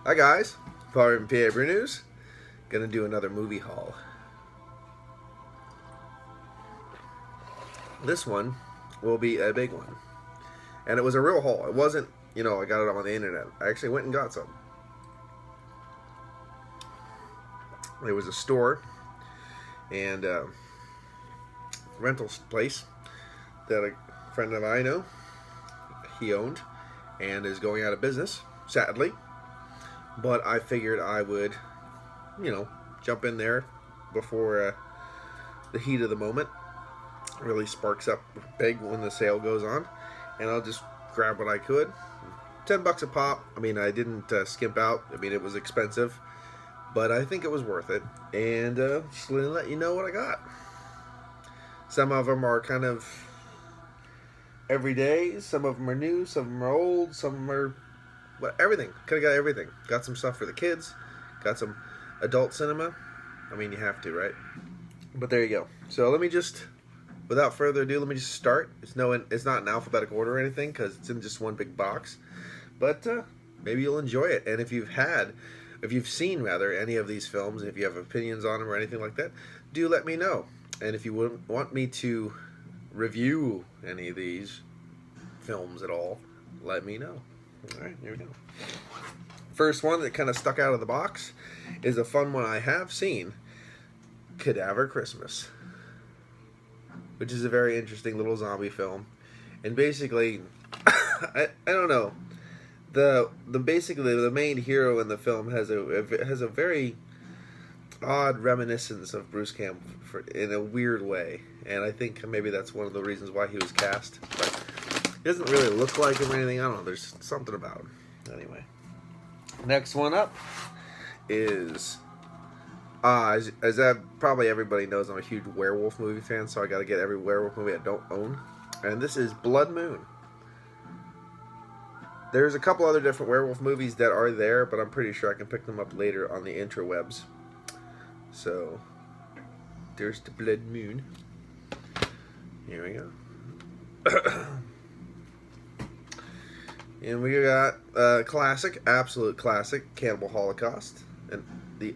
Hi guys, Paul from PABrewNews. Gonna do another movie haul. This one will be a big one. And it was a real haul. It wasn't, I got it on the internet. I actually went and got some. It was a store and rental place that a friend of mine I know, he owned and is going out of business, sadly. But I figured I would, jump in there before the heat of the moment really sparks up big when the sale goes on, and I'll just grab what I could. $10 a pop. I mean, I didn't skimp out. I mean, it was expensive, but I think it was worth it. And just to let you know what I got. Some of them are kind of everyday. Some of them are new. Some of them are old. Some of them are everything. Could have got everything. Got some stuff for the kids. Got some adult cinema. I mean, you have to, right? But there you go. So let me just, without further ado, let me just start. It's not in alphabetical order or anything because it's in just one big box. But maybe you'll enjoy it. And if you've seen any of these films, if you have opinions on them or anything like that, do let me know. And if you want me to review any of these films at all, let me know. Alright, here we go. First one that kind of stuck out of the box is a fun one I have seen, Cadaver Christmas, which is a very interesting little zombie film. And basically, I don't know, basically the main hero in the film has a very odd reminiscence of Bruce Campbell in a weird way, and I think maybe that's one of the reasons why he was cast. But he doesn't really look like him or anything. I don't know. There's something about him. Anyway, next one up is as probably everybody knows, I'm a huge werewolf movie fan, so I got to get every werewolf movie I don't own. And this is Blood Moon. There's a couple other different werewolf movies that are there, but I'm pretty sure I can pick them up later on the interwebs. So there's the Blood Moon. Here we go. And we got classic, absolute classic, Cannibal Holocaust, and the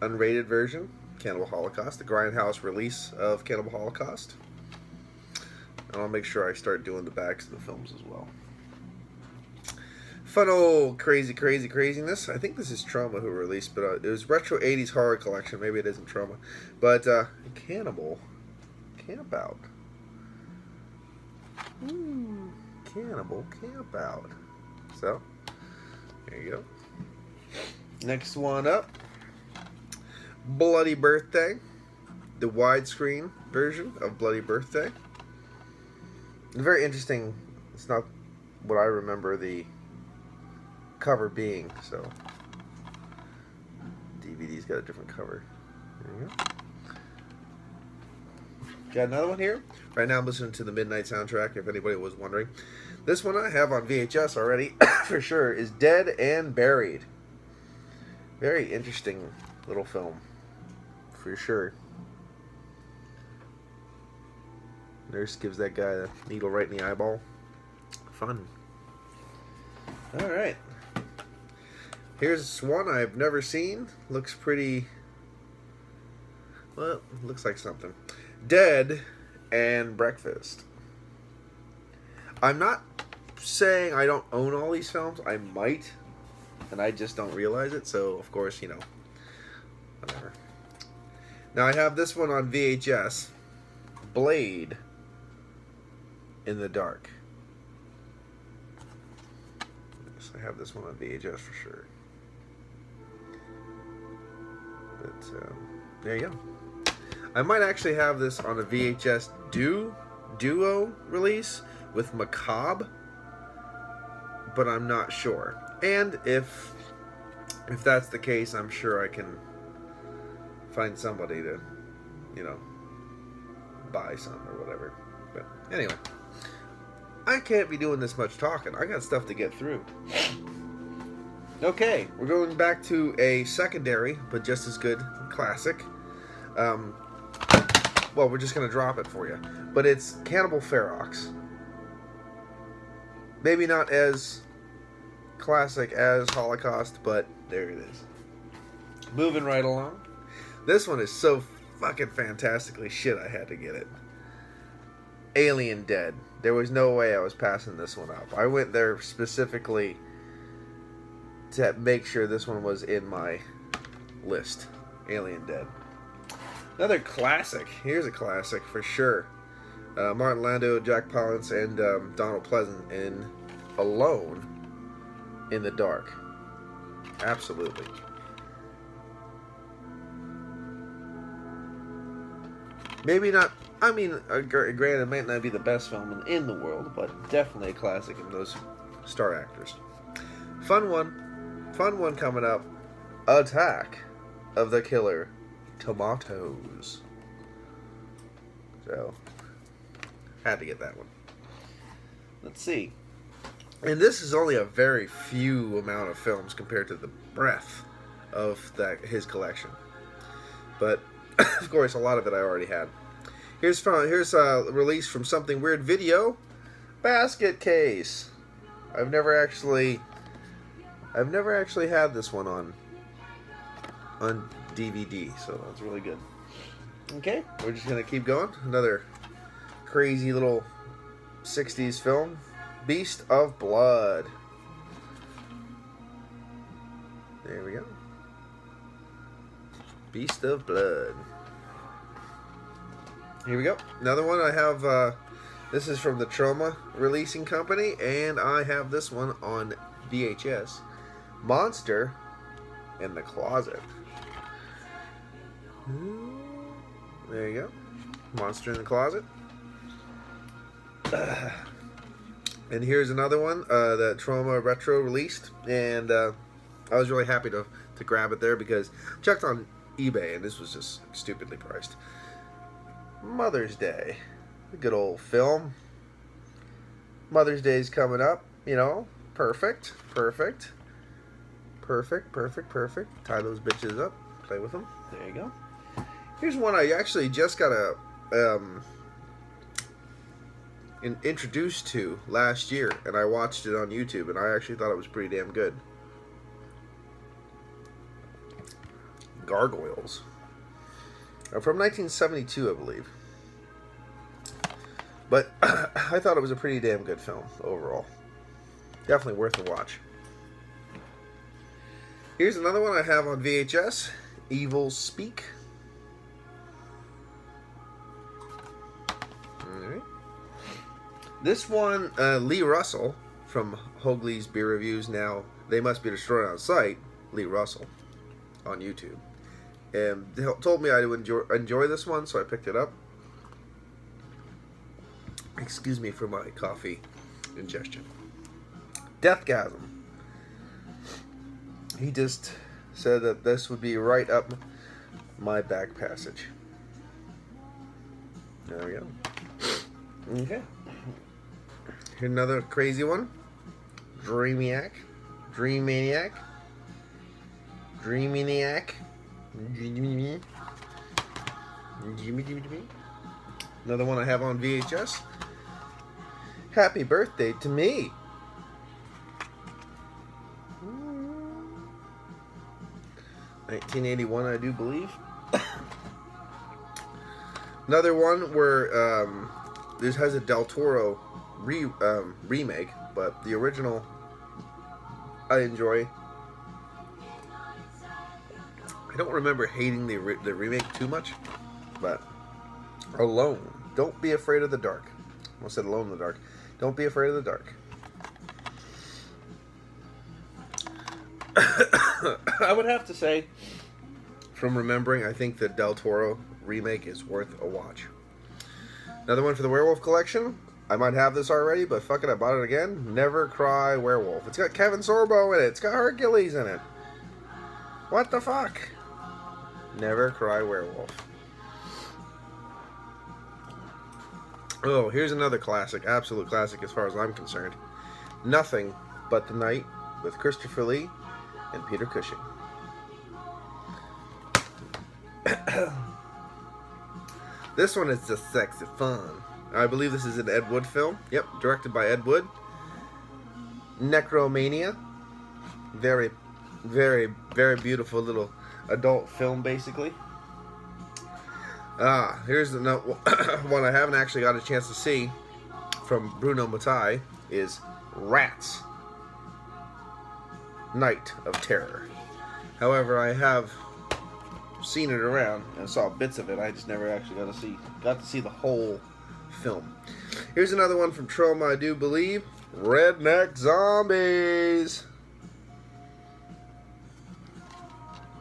unrated version, Cannibal Holocaust, the Grindhouse release of Cannibal Holocaust. And I'll make sure I start doing the backs of the films as well. Fun old craziness. I think this is Trauma who released, but it was Retro 80s Horror Collection. Maybe it isn't Trauma. But Cannibal Camp Out. Cannibal Camp Out. So, there you go. Next one up, Bloody Birthday, the widescreen version of Bloody Birthday. Very interesting. It's not what I remember the cover being, so DVD's got a different cover. There you go. Got another one here. Right now I'm listening to the Midnight soundtrack, if anybody was wondering. This one I have on VHS already, for sure, is Dead and Buried. Very interesting little film, for sure. Nurse gives that guy a needle right in the eyeball. Fun. Alright. Here's one I've never seen. Looks pretty... well, looks like something. Dead and Breakfast. I'm not saying I don't own all these films. I might, and I just don't realize it. So, of course, whatever. Now, I have this one on VHS. Blade in the Dark. Yes, I have this one on VHS for sure. But, there you go. I might actually have this on a VHS duo release with Macabre, but I'm not sure. And if that's the case, I'm sure I can find somebody to, buy some or whatever. But anyway, I can't be doing this much talking. I got stuff to get through. Okay, we're going back to a secondary, but just as good classic. Well, we're just going to drop it for you. But it's Cannibal Ferox. Maybe not as classic as Holocaust, but there it is. Moving right along. This one is so fucking fantastically shit, I had to get it. Alien Dead. There was no way I was passing this one up. I went there specifically to make sure this one was in my list. Alien Dead. Another classic. Here's a classic for sure. Martin Landau, Jack Palance, and Donald Pleasant in Alone in the Dark. Absolutely. Maybe not. I mean, granted, it might not be the best film in the world, but definitely a classic in those star actors. Fun one coming up. Attack of the Killer Tomatoes. So, had to get that one. Let's see. And this is only a very few amount of films compared to the breadth of his collection. But, of course, a lot of it I already had. Here's a release from Something Weird Video, Basket Case. I've never actually had this one on DVD, so that's really good. Okay, we're just gonna keep going. Another crazy little 60s film, Beast of Blood. There we go. Beast of Blood. Here we go. Another one I have. This is from the Troma Releasing Company, and I have this one on VHS. Monster in the Closet. There you go. Monster in the Closet. And here's another one that Troma Retro released, and I was really happy to grab it there because I checked on eBay and this was just stupidly priced. Mother's Day. A good old film. Mother's Day's coming up, you know. Perfect. Tie those bitches up. Play with them. There you go. Here's one I actually just got introduced to last year, and I watched it on YouTube, and I actually thought it was pretty damn good. Gargoyles. From 1972, I believe. But I thought it was a pretty damn good film overall. Definitely worth a watch. Here's another one I have on VHS. Evil Speak. Alright. This one, Lee Russell from Hoagly's Beer Reviews. Now, They Must Be Destroyed on Sight. Lee Russell on YouTube. And they told me I would enjoy this one, so I picked it up. Excuse me for my coffee ingestion. Deathgasm. He just said that this would be right up my back passage. There we go. Okay. Here's another crazy one. Dreamaniac. Another one I have on VHS. Happy Birthday to Me. (1981), I do believe. Another one where this has a Del Toro remake, but the original I enjoy. I don't remember hating the remake too much, but Alone. Don't be afraid of the dark. I almost said Alone in the Dark. Don't be afraid of the dark. I would have to say, from remembering, I think the Del Toro remake is worth a watch. Another one for the Werewolf Collection. I might have this already, but fuck it, I bought it again. Never Cry Werewolf. It's got Kevin Sorbo in it. It's got Hercules in it. What the fuck? Never Cry Werewolf. Oh, here's another classic. Absolute classic as far as I'm concerned. Nothing But the Night with Christopher Lee and Peter Cushing. This one is just sexy fun. I believe this is an Ed Wood film. Yep, directed by Ed Wood. Necromania. Very, very, very beautiful little adult film, basically. Here's the one I haven't actually got a chance to see from Bruno Mattei is Rats, Night of Terror. However, I have seen it around and saw bits of it. I just never actually got to see the whole film. Here's another one from Troma, I do believe. Redneck Zombies.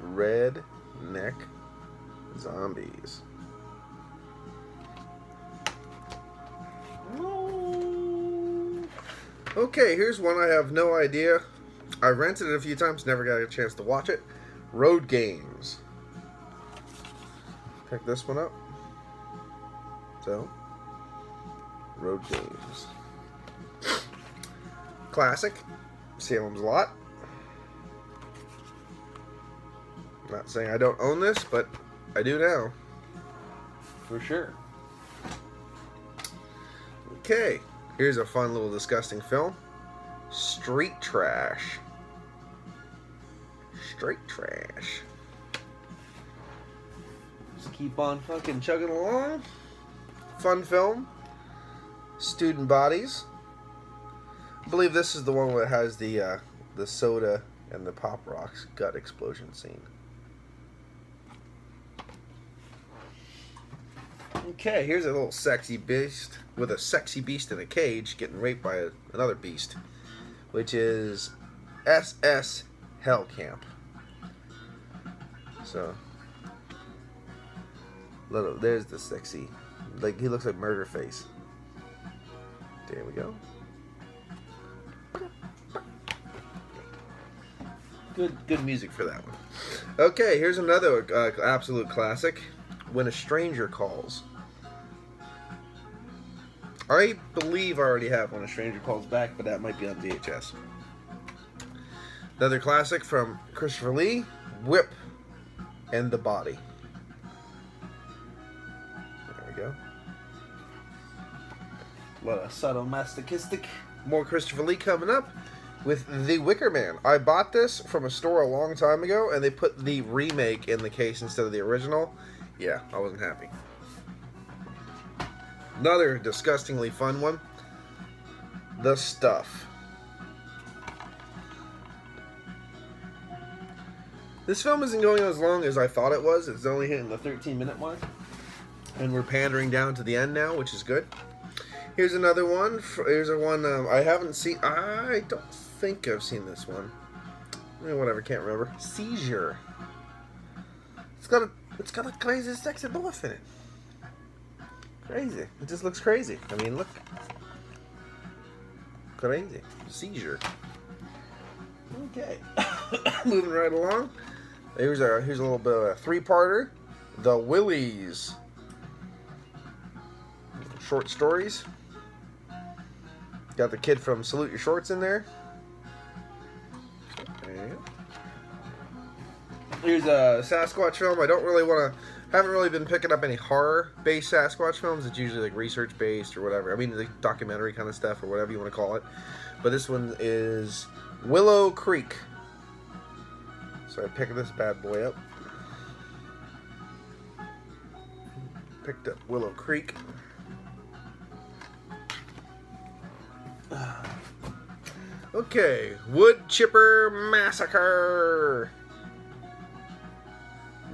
Redneck Zombies. Okay, here's one I have no idea. I rented it a few times, never got a chance to watch it. Road Games. Pick this one up. So, Road Games. Classic. Salem's Lot. Not saying I don't own this, but I do now. For sure. Okay, here's a fun little disgusting film. Street Trash. Street Trash. Just keep on fucking chugging along. Fun film. Student bodies. I believe this is the one where it has the soda and the Pop Rocks gut explosion scene. Okay, here's a little sexy beast with a sexy beast in a cage getting raped by another beast, which is SS Hell Camp. So, there's the sexy, like he looks like Murderface. There we go. Good music for that one. Okay, here's another absolute classic. When a Stranger Calls. I believe I already have When a Stranger Calls back, but that might be on VHS. Another classic from Christopher Lee, Whip and the Body. There we go. A lot of sadomasochistic. More Christopher Lee coming up with The Wicker Man. I bought this from a store a long time ago, and they put the remake in the case instead of the original. Yeah, I wasn't happy. Another disgustingly fun one. The Stuff. This film isn't going as long as I thought it was. It's only hitting the 13-minute mark. And we're pandering down to the end now, which is good. Here's another one. Here's a one I haven't seen. I don't think I've seen this one. Whatever, can't remember. Seizure. It's got a crazy sexy buff in it. Crazy. It just looks crazy. I mean, look. Crazy. Seizure. Okay. Moving right along. Here's a little bit of a three-parter. The Willies. Short stories. Got the kid from Salute Your Shorts in there. Okay. Here's a Sasquatch film. I don't really want to. Haven't really been picking up any horror-based Sasquatch films. It's usually like research-based or whatever. I mean, like documentary kind of stuff or whatever you want to call it. But this one is Willow Creek. So I picked this bad boy up. Picked up Willow Creek. Okay, Wood Chipper Massacre.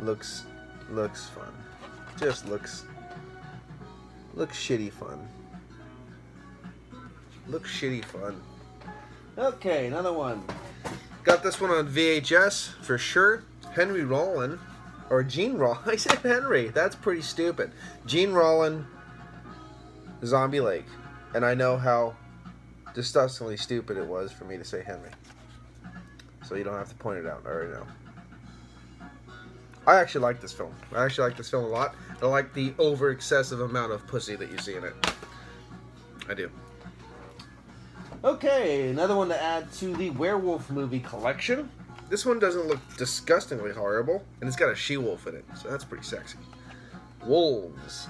Looks fun. Just looks shitty fun. Looks shitty fun. Okay, another one. Got this one on VHS for sure. Henry Rollin, or Gene Rollin. I said Henry. That's pretty stupid. Gene Rollin, Zombie Lake, and I know how disgustingly stupid it was for me to say Henry. So you don't have to point it out. I already know. I actually like this film. I actually like this film a lot. I like the over-excessive amount of pussy that you see in it. I do. Okay, another one to add to the werewolf movie collection. This one doesn't look disgustingly horrible, and it's got a she-wolf in it, so that's pretty sexy. Wolves.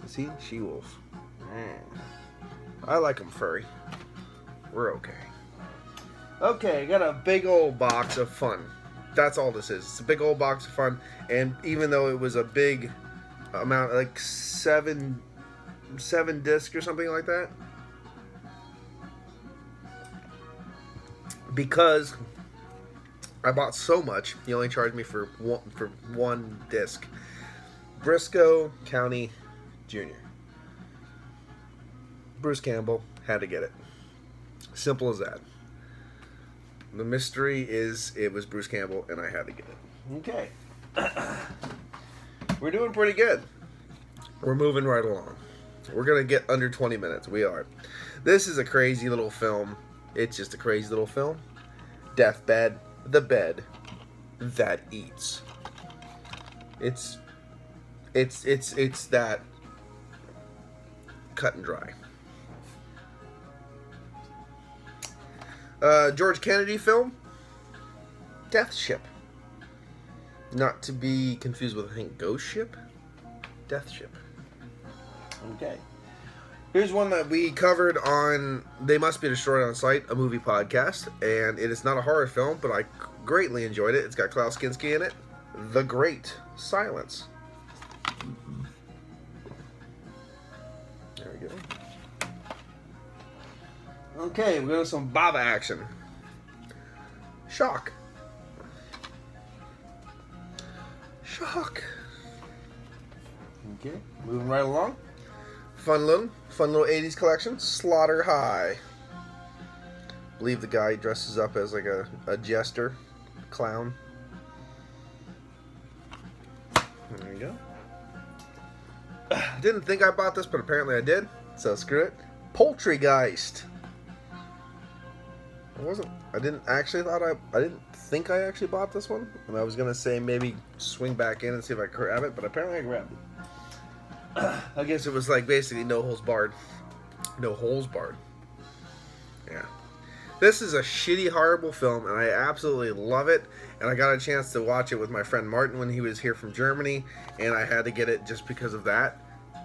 See? She-wolf. I like them furry. We're okay. Okay, I got a big old box of fun. That's all this is. It's a big old box of fun. And even though it was a big amount, like seven discs or something like that, because I bought so much, he only charged me for one disc. Briscoe County Jr. Bruce Campbell, had to get it. Simple as that. The mystery is it was Bruce Campbell and I had to get it. Okay. We're doing pretty good. We're moving right along. We're going to get under 20 minutes. We are. This is a crazy little film. It's just a crazy little film. Deathbed, the bed that eats. It's that cut and dry. George Kennedy film, Death Ship. Not to be confused with, I think, Ghost Ship? Death Ship. Okay. Here's one that we covered on They Must Be Destroyed on Sight, a movie podcast. And it is not a horror film, but I greatly enjoyed it. It's got Klaus Kinski in it. The Great Silence. There we go. Okay, we're going to some Baba action. Shock. Shock. Okay, moving right along. Fun little 80s collection. Slaughter High. I believe the guy dresses up as like a jester, clown. There you go. Didn't think I bought this, but apparently I did. So screw it. Poultrygeist. I didn't think I actually bought this one. And I was going to say maybe swing back in and see if I could grab it, but apparently I grabbed it. I guess it was like basically no holes barred. No holes barred. Yeah. This is a shitty, horrible film, and I absolutely love it. And I got a chance to watch it with my friend Martin when he was here from Germany, and I had to get it just because of that.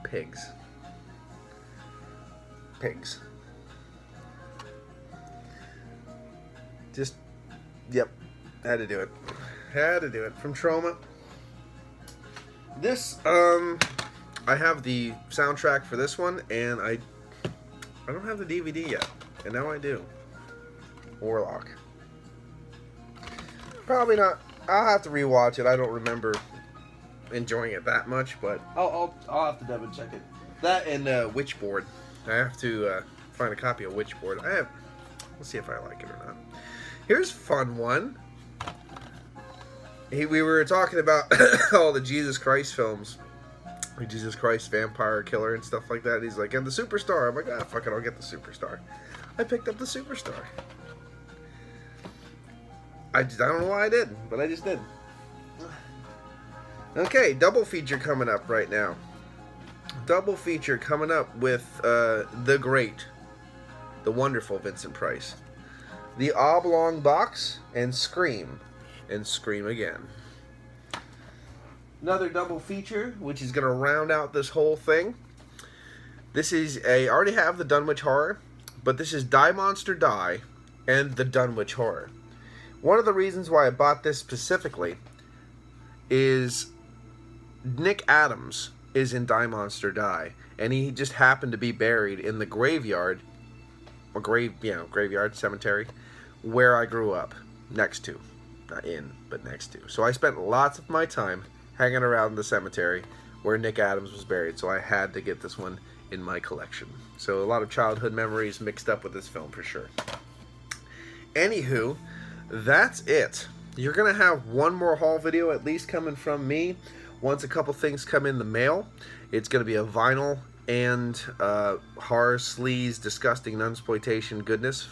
Pigs. Pigs. Just, yep, had to do it. Had to do it. From Trauma. This, I have the soundtrack for this one, and I don't have the DVD yet, and now I do. Warlock. Probably not. I'll have to rewatch it. I don't remember enjoying it that much, but I'll have to double check it. That and Witchboard. I have to find a copy of Witchboard. Let's see if I like it or not. Here's a fun one. We were talking about all the Jesus Christ films. Like Jesus Christ, Vampire Killer, and stuff like that. He's like, and the Superstar. I'm like, fuck it, I'll get the Superstar. I picked up the Superstar. I don't know why I did, but I just did. Okay, double feature coming up right now. Double feature coming up with the great, the wonderful Vincent Price. The Oblong Box and Scream again. Another double feature, which is going to round out this whole thing. This is I already have the Dunwich Horror, but this is Die Monster Die and the Dunwich Horror. One of the reasons why I bought this specifically is Nick Adams is in Die Monster Die, and he just happened to be buried in the graveyard, graveyard, cemetery, where I grew up, next to. Not in, but next to. So I spent lots of my time hanging around the cemetery where Nick Adams was buried, so I had to get this one in my collection. So a lot of childhood memories mixed up with this film for sure. Anywho, that's it. You're going to have one more haul video at least coming from me once a couple things come in the mail. It's going to be a vinyl and horror, sleaze, disgusting, nunsploitation goodness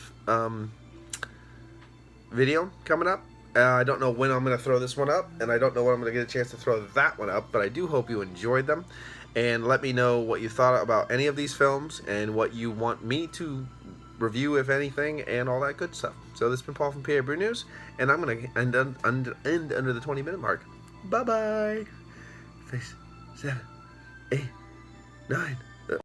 video coming up. I don't know when I'm going to throw this one up, and I don't know when I'm going to get a chance to throw that one up, but I do hope you enjoyed them. And let me know what you thought about any of these films and what you want me to review, if anything, and all that good stuff. So this has been Paul from PABrewNews, and I'm going to end under the 20-minute mark. Bye-bye. 6, 7, 8, 9...